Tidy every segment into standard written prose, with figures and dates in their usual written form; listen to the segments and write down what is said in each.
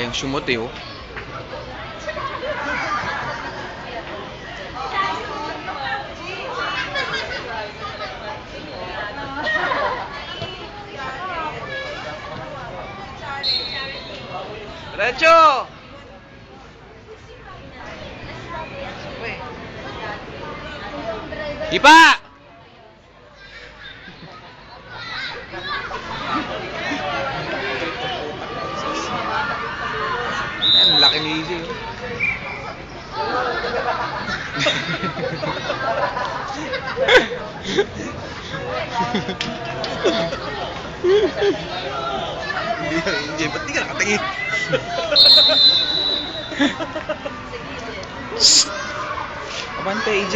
kayang sumute, oh. Diretso! Ipa! Ang laki ni EJ. EJ, ba't di ka nakatingin? Abante, EJ.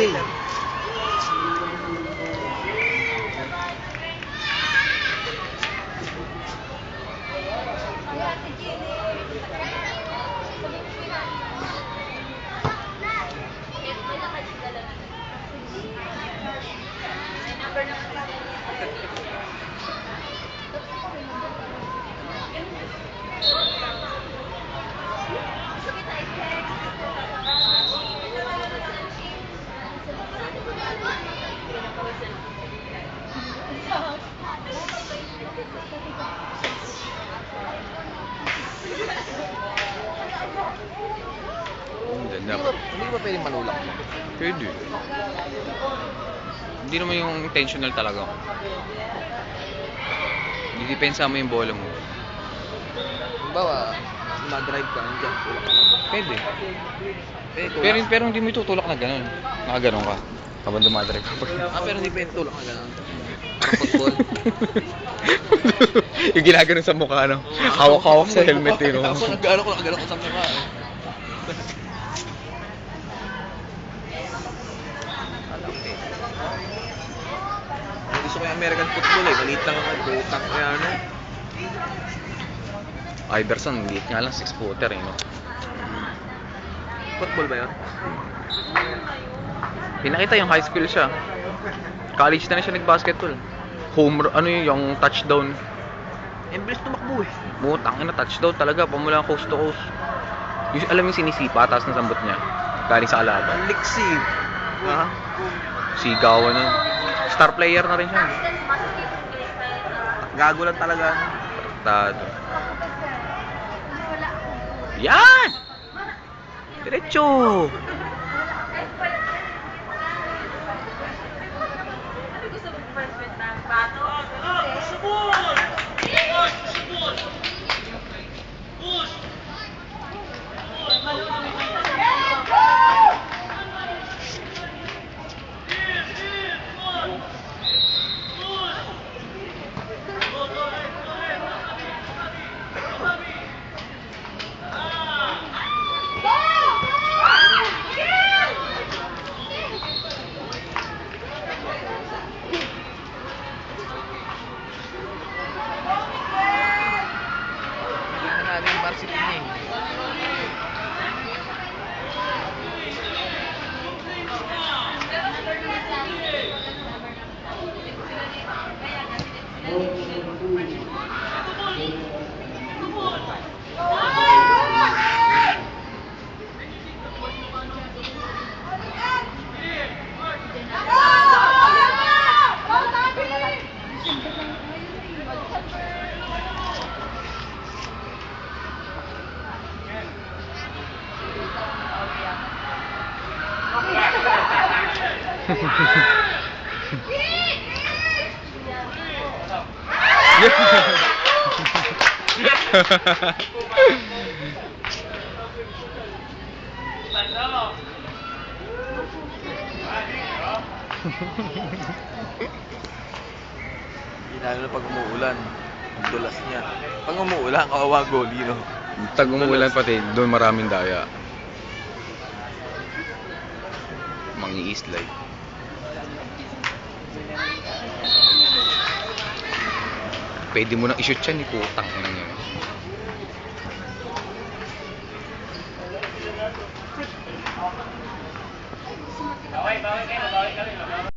Hindi ba pwedeng manulak mo? Pwede. Hindi naman yung intentional talaga. Didepensa mo yung bola mo. Bawa, mag-drive ka, nandiyan, tulak ka na. Pwede. Pero hindi mo itutulak na gano'n. Nakaganon ka. Habang dumadrive ka. Pero hindi pwede tulak na gano'n. Parang football. Yung ginaganon sa mukha, no? Hawak-hawak sa helmet, eh, no? Ako nag-gano'n ko sa mukha, eh. Gusto ko yung American football, eh. Maliit lang ang butang kaya, ano. Iverson, liit nga lang, 6-footer, eh, no? Football ba yun? Pinakita yung high school siya. College na siya nag-basketball. Ano yung touchdown. Embrace tumakbo, eh. Butang na touchdown talaga, pamula coast to coast. Yung, alam yung sinisipa, taas ng sambot niya. Galing sa kalaban. Ang liksi. Ha? Sigawan yun. Star player na rin siya. Gago lang talaga. Tartado. Yan! Diretso! Yung varsity niya, lalo na pag umuulan, ang dulas niya. Pag umuulan, kawawa goalie, no? Tag umuulan pati, doon maraming daya. Mangi-slide. Pwede mo nang i-shoot yan, putang ina niya. Baway kayo.